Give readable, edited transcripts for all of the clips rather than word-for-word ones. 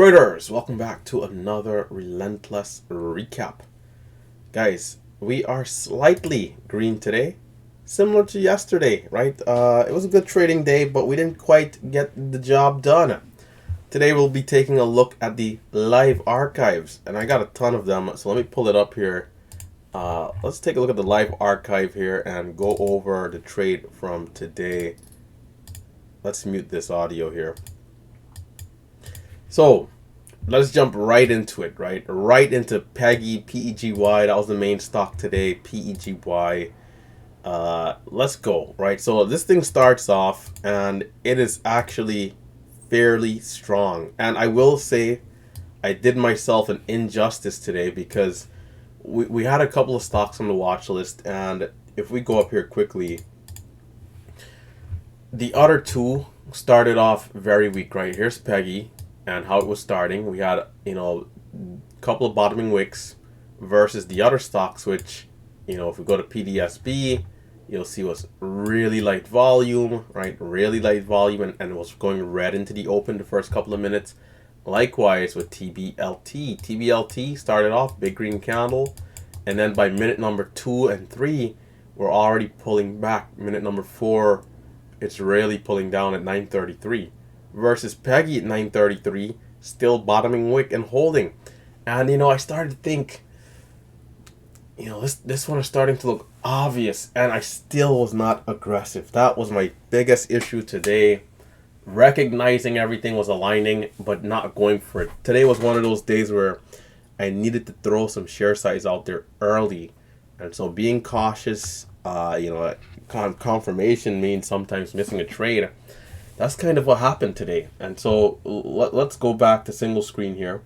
Traders, welcome back to another Relentless recap. Guys, we are slightly green today, similar to yesterday, right? It was a good trading day, but we didn't quite get the job done. Today we'll be taking a look at the live archives, and I got a ton of them, so let me pull it up here. Let's take a look at the live archive here and go over the trade from today. Let's mute this audio here. So let's jump right into it, right into PEGY, PEGY. That was the main stock today, PEGY. Let's go, right? So this thing starts off, and it is actually fairly strong. And I will say, I did myself an injustice today because we had a couple of stocks on the watch list, and if we go up here quickly, the other two started off very weak, right? Here's PEGY and how it was starting. We had, a couple of bottoming wicks versus the other stocks, which, if we go to PDSB, you'll see was really light volume, right? Really light volume, and was going red into the open the first couple of minutes. Likewise with TBLT. TBLT started off big green candle, and then by minute number 2 and 3, we're already pulling back. Minute number 4, it's really pulling down at 933. Versus PEGY at 933, still bottoming wick and holding. And I started to think, this one is starting to look obvious, and I still was not aggressive. That was my biggest issue today. Recognizing everything was aligning, but not going for it. Today was one of those days where I needed to throw some share size out there early, and so being cautious, confirmation means sometimes missing a trade. That's kind of what happened today. And so let's go back to single screen here,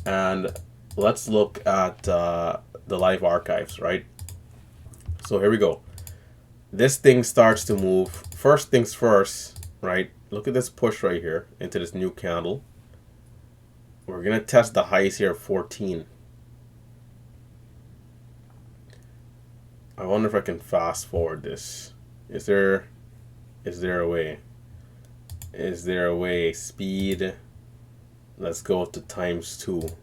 and let's look at the live archives, right? So here we go. This thing starts to move. First things first, right? Look at this push right here into this new candle. We're going to test the highs here of 14. I wonder if I can fast forward this. Is there a way? Is there a way? Speed. Let's go to ×2.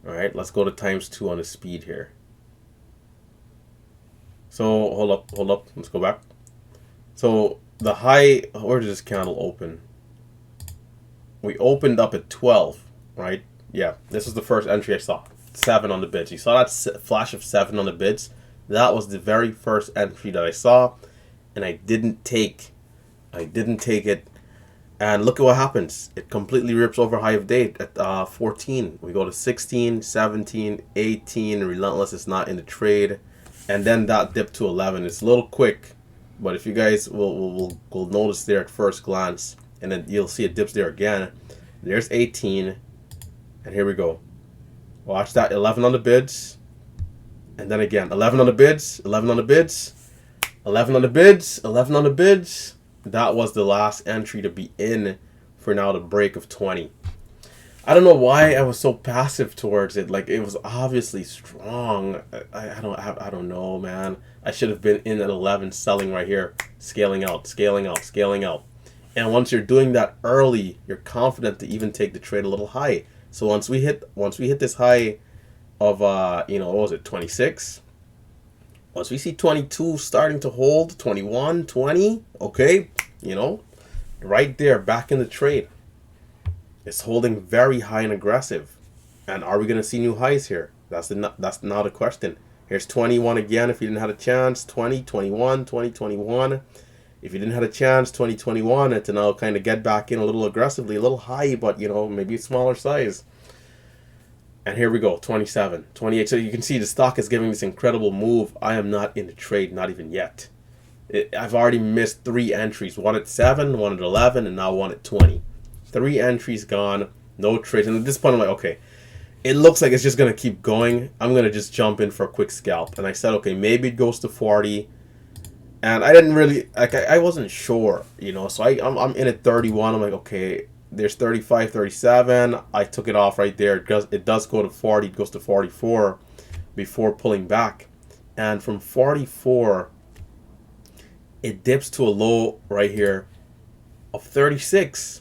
Alright, let's go to ×2 on the speed here. So, hold up. Let's go back. So, the high, where did this candle open? We opened up at 12, right? Yeah, this is the first entry I saw. 7 on the bids. You saw that flash of 7 on the bids? That was the very first entry that I saw, and I didn't take it, and look at what happens. It completely rips over high of day at 14. We go to 16, 17, 18. Relentless is not in the trade, and then that dip to 11. It's a little quick, but if you guys will notice there at first glance, and then you'll see it dips there again. There's 18, and here we go. Watch that, 11 on the bids, and then again 11 on the bids, 11 on the bids, 11 on the bids, 11 on the bids. That was the last entry to be in for now the break of 20. I don't know why I was so passive towards it. Like, it was obviously strong. I don't know, man. I should have been in at 11, selling right here, scaling out. And once you're doing that early, you're confident to even take the trade a little high. So once we hit this high of what was it, 26? Once we see 22 starting to hold, 21, 20, okay, right there, back in the trade. It's holding very high and aggressive. And are we going to see new highs here? That's not a question. Here's 21 again if you didn't have a chance. 20, 21, 20, 21. If you didn't have a chance, 20, 21, and to now kind of get back in a little aggressively, a little high, but, maybe a smaller size. And here we go, 27, 28. So you can see the stock is giving this incredible move. I am not in the trade, not even yet. I've already missed 3 entries. One at 7, one at 11, and now one at 20. 3 entries gone, no trades. And at this point, I'm like, okay, it looks like it's just going to keep going. I'm going to just jump in for a quick scalp. And I said, okay, maybe it goes to 40. And I didn't really, I wasn't sure, So I'm in at 31. I'm like, okay, there's 35, 37. I took it off right there. It does go to 40. It goes to 44 before pulling back. And from 44, it dips to a low right here of 36.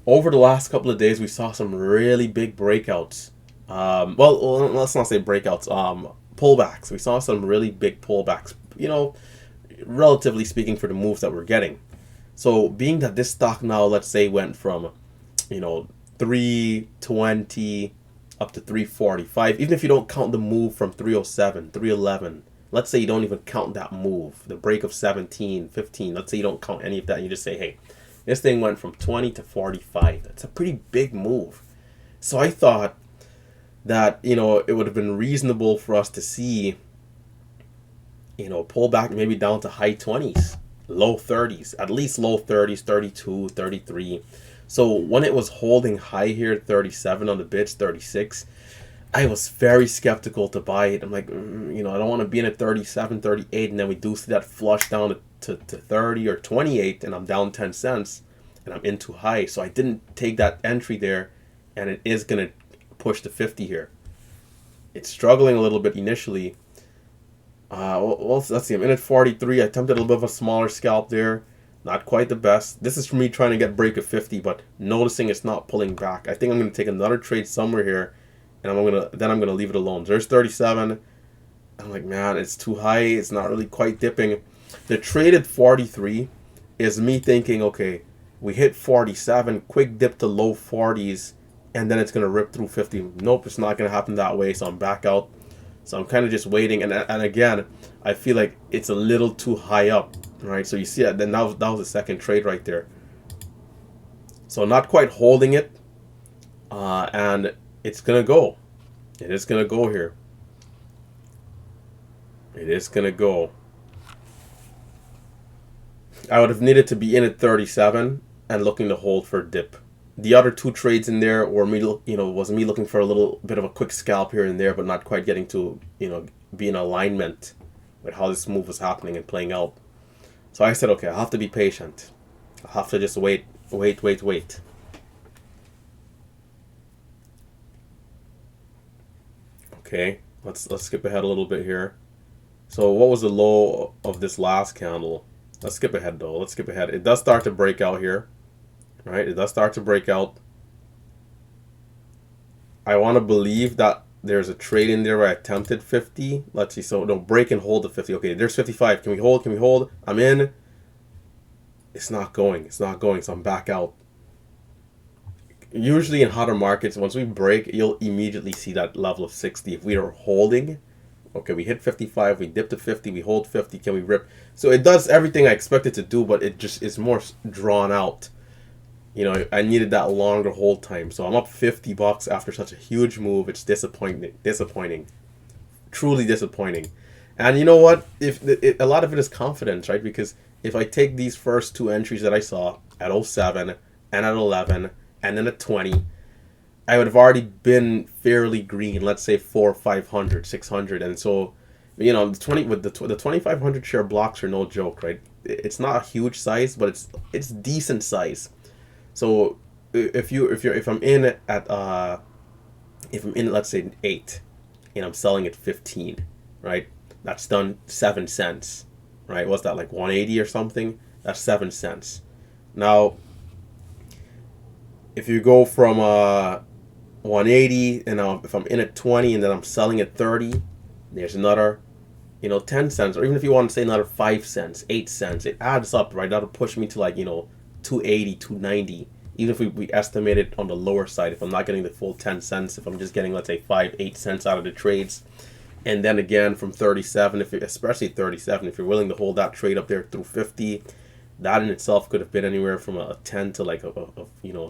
over the last couple of days, we saw some really big breakouts. Well, let's not say breakouts. Pullbacks. We saw some really big pullbacks. Relatively speaking, for the moves that we're getting. So, being that this stock now, let's say, went from 320 up to 345, even if you don't count the move from 307, 311. Let's say you don't even count that move, the break of 17, 15. Let's say you don't count any of that. And you just say, hey, this thing went from 20 to 45. That's a pretty big move. So I thought that, it would have been reasonable for us to see, pull back maybe down to high 20s, low 30s, at least low 30s, 32, 33. So when it was holding high here at 37 on the bids, 36, I was very skeptical to buy it. I'm like, I don't want to be in at 37, 38, and then we do see that flush down to 30 or 28, and I'm down 10 cents, and I'm in too high. So I didn't take that entry there, and it is going to push to 50 here. It's struggling a little bit initially. Well, let's see. I'm in at 43. I attempted a little bit of a smaller scalp there. Not quite the best. This is for me trying to get break of 50, but noticing it's not pulling back. I think I'm going to take another trade somewhere here, and I'm gonna leave it alone. There's 37. I'm like, man, it's too high. It's not really quite dipping. The trade at 43 is me thinking, okay, we hit 47, quick dip to low 40s, and then it's gonna rip through 50. Nope, it's not gonna happen that way. So I'm back out. So I'm kind of just waiting, and again, I feel like it's a little too high up, right? So you see that. Then that was the second trade right there. So not quite holding it, and it's gonna go. It is gonna go here. It is gonna go. I would have needed to be in at 37 and looking to hold for a dip. The other two trades in there were me, was me looking for a little bit of a quick scalp here and there, but not quite getting to, be in alignment with how this move was happening and playing out. So I said, okay, I'll have to be patient. I'll have to just wait. Okay, let's skip ahead a little bit here. So what was the low of this last candle? Let's skip ahead though. Let's skip ahead. It does start to break out here. Right? It does start to break out. I want to believe that there's a trade in there where I attempted 50. Let's see. So no, break and hold at 50. Okay, there's 55. Can we hold? Can we hold? I'm in. It's not going. It's not going. So I'm back out. Usually in hotter markets, once we break, you'll immediately see that level of 60. If we are holding, okay, we hit 55, we dip to 50, we hold 50, can we rip? So it does everything I expect it to do, but it just is more drawn out. I needed that longer hold time. So I'm up $50 after such a huge move. It's disappointing. Truly disappointing. And you know what? A lot of it is confidence, right? Because if I take these first two entries that I saw at 07 and at 11 and then at 20, I would have already been fairly green. Let's say 400, 500, 600, and so the 2,500 share blocks are no joke, right? It's not a huge size, but it's decent size. So if I'm in at let's say 8, and I'm selling at 15, right? That's done 7 cents, right? What's that, like 180 or something? That's 7 cents. Now, if you go from 180 and if I'm in at 20 and then I'm selling at 30, there's another 10 cents, or even if you want to say another 5 cents, 8 cents, it adds up, right? That'll push me to like 280, 290, even if we estimate it on the lower side, if I'm not getting the full 10 cents, if I'm just getting, let's say, 5, 8 cents out of the trades. And then again from 37, especially 37, if you're willing to hold that trade up there through 50, that in itself could have been anywhere from a 10 to like a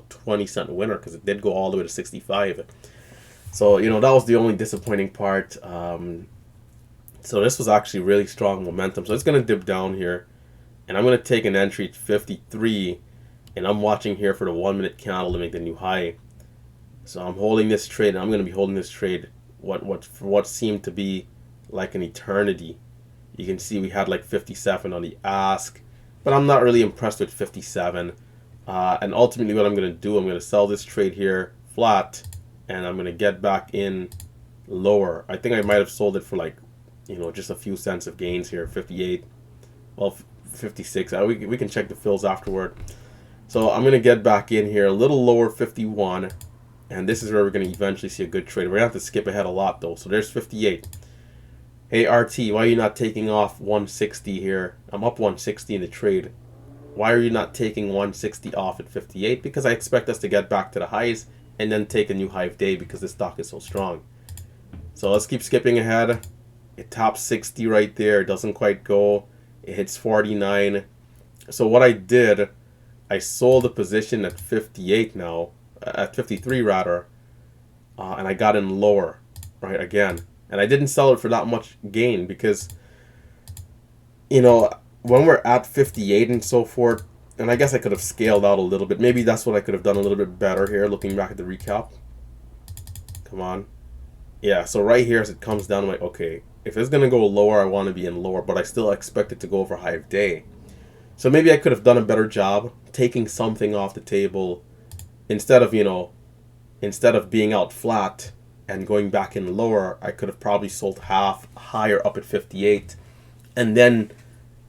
20 cent winner, because it did go all the way to 65. So that was the only disappointing part. So this was actually really strong momentum. So it's going to dip down here, and I'm going to take an entry at 53, and I'm watching here for the 1 minute candle to make the new high. So I'm holding this trade, and I'm going to be holding this trade for what seemed to be like an eternity. You can see we had like 57 on the ask, but I'm not really impressed with 57. And ultimately what I'm going to do, I'm going to sell this trade here flat, and I'm going to get back in lower. I think I might have sold it for like, just a few cents of gains here, 58. Well, 56. We can check the fills afterward. So I'm going to get back in here a little lower, 51. And this is where we're going to eventually see a good trade. We're going to have to skip ahead a lot, though. So there's 58. Hey, RT, why are you not taking off 160 here? I'm up 160 in the trade. Why are you not taking 160 off at 58? Because I expect us to get back to the highs and then take a new high of day because this stock is so strong. So let's keep skipping ahead. It tops 60 right there. It doesn't quite go. It hits 49. So what I did, I sold the position at 58 now, at 53 rather, and I got in lower, right, again. And I didn't sell it for that much gain because, you know, when we're at 58 and so forth, and I guess I could have scaled out a little bit. Maybe that's what I could have done a little bit better here, looking back at the recap. Come on. Yeah, so right here as it comes down, I'm like, okay, if it's going to go lower, I want to be in lower, but I still expect it to go over high of day. So maybe I could have done a better job taking something off the table instead of, you know, instead of being out flat and going back in lower. I could have probably sold half higher up at 58 and then,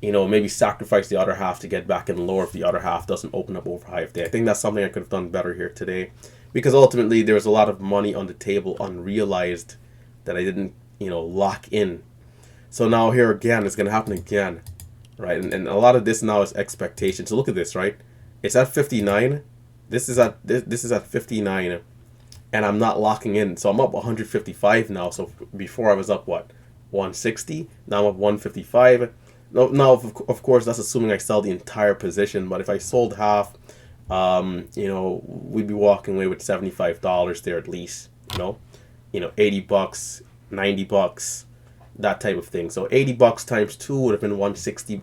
you know, maybe sacrifice the other half to get back in lower if the other half doesn't open up over high of day. I think that's something I could have done better here today because ultimately there was a lot of money on the table unrealized that I didn't, you know, lock in. So now here again, it's going to happen again, right? And a lot of this now is expectation. So look at this, right? It's at 59. This is at 59, and I'm not locking in. So I'm up 155 now. So before I was up what, 160? Now I'm up 155. Now of course that's assuming I sell the entire position. But if I sold half, you know, we'd be walking away with $75 there at least. You know, $80, $90, that type of thing. So $80 times 2 would have been 160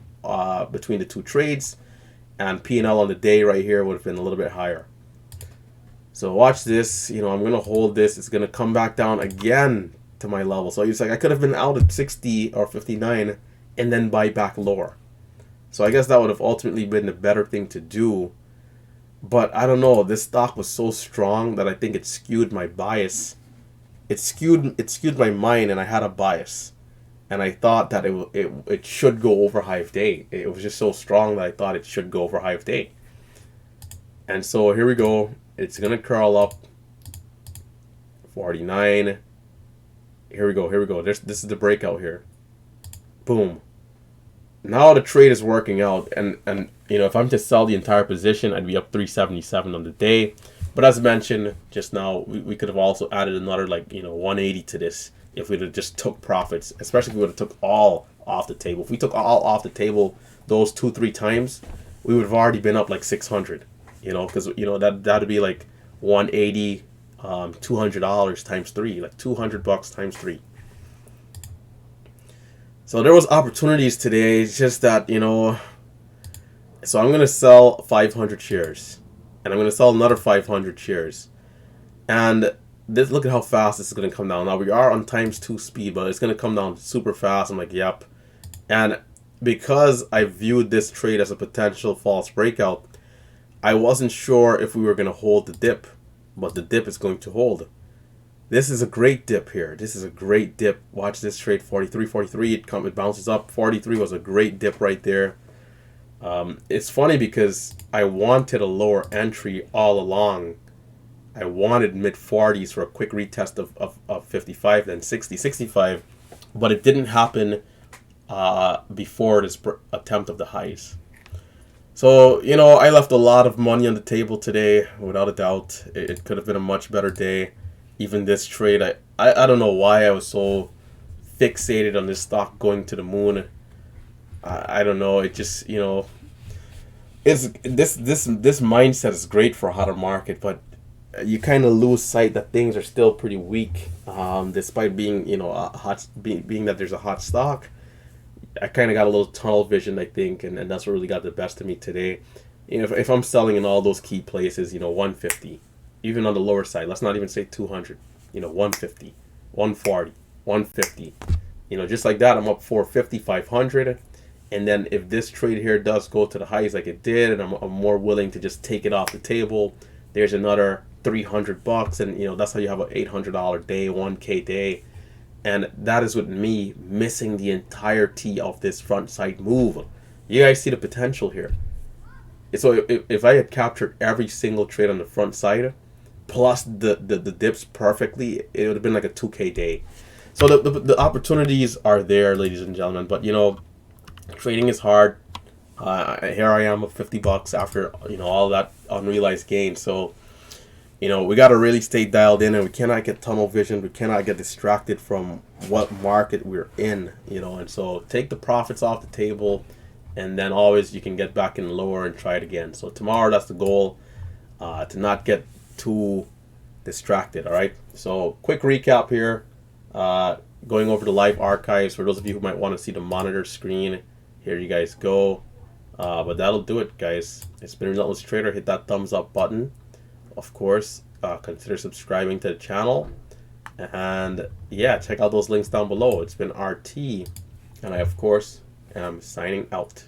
between the two trades, and P&L on the day right here would have been a little bit higher. So watch this. You know, I'm gonna hold this. It's gonna come back down again to my level. So it's like I could have been out at 60 or 59 and then buy back lower. So I guess that would have ultimately been the better thing to do. But I don't know. This stock was so strong that I think it skewed my bias. It skewed my mind, and I had a bias, and I thought that it should go over high of day. It was just so strong that I thought it should go over high of day. And so here we go. It's gonna curl up. 49. Here we go. This is the breakout here. Boom. Now the trade is working out, and you know, if I'm to sell the entire position, I'd be up 377 on the day. But as mentioned just now, we could have also added another, like, you know, 180 to this if we'd have just took profits, especially if we would have took all off the table. If we took all off the table those 2-3 times, we would have already been up like 600, you know, because, you know, that'd be like 180, $200 times 3, like $200 times 3. So there was opportunities today. It's just that, you know, so I'm going to sell 500 shares. And I'm going to sell another 500 shares. And this, look at how fast this is going to come down. Now, we are on ×2 speed, but it's going to come down super fast. I'm like, yep. And because I viewed this trade as a potential false breakout, I wasn't sure if we were going to hold the dip. But the dip is going to hold. This is a great dip here. This is a great dip. Watch this trade, 43, 43. It bounces up. 43 was a great dip right there. It's funny because I wanted a lower entry all along. I wanted mid-40s for a quick retest of 55, then 60, 65. But it didn't happen before this attempt of the highs. So, you know, I left a lot of money on the table today, without a doubt. It could have been a much better day. Even this trade, I don't know why I was so fixated on this stock going to the moon. I don't know. It just, you know, it's this mindset is great for a hotter market, but you kind of lose sight that things are still pretty weak, despite being, you know, being that there's a hot stock. I kind of got a little tunnel vision, I think, and that's what really got the best of me today. You know, if I'm selling in all those key places, you know, 150, even on the lower side, let's not even say 200, you know, 150, 140, 150, you know, just like that, I'm up 450, 500. And then if this trade here does go to the highs like it did, and I'm more willing to just take it off the table, there's another $300, and, you know, that's how you have an $800 day, 1K day. And that is with me missing the entirety of this front side move. You guys see the potential here. So if I had captured every single trade on the front side, plus the dips perfectly, it would have been like a 2K day. So the opportunities are there, ladies and gentlemen. But you know, trading is hard. Here I am with $50 after all that unrealized gain. So we got to really stay dialed in, and we cannot get tunnel vision. We cannot get distracted from what market we're in. And so take the profits off the table, and then always you can get back in lower and try it again. So tomorrow, that's the goal, to not get too distracted. All right. So quick recap here. Going over the live archives for those of you who might want to see the monitor screen. Here you guys go. But that'll do it, guys. It's been Relentless Trader. Hit that thumbs up button. Of course, consider subscribing to the channel. And yeah, check out those links down below. It's been RT. And I, of course, am signing out.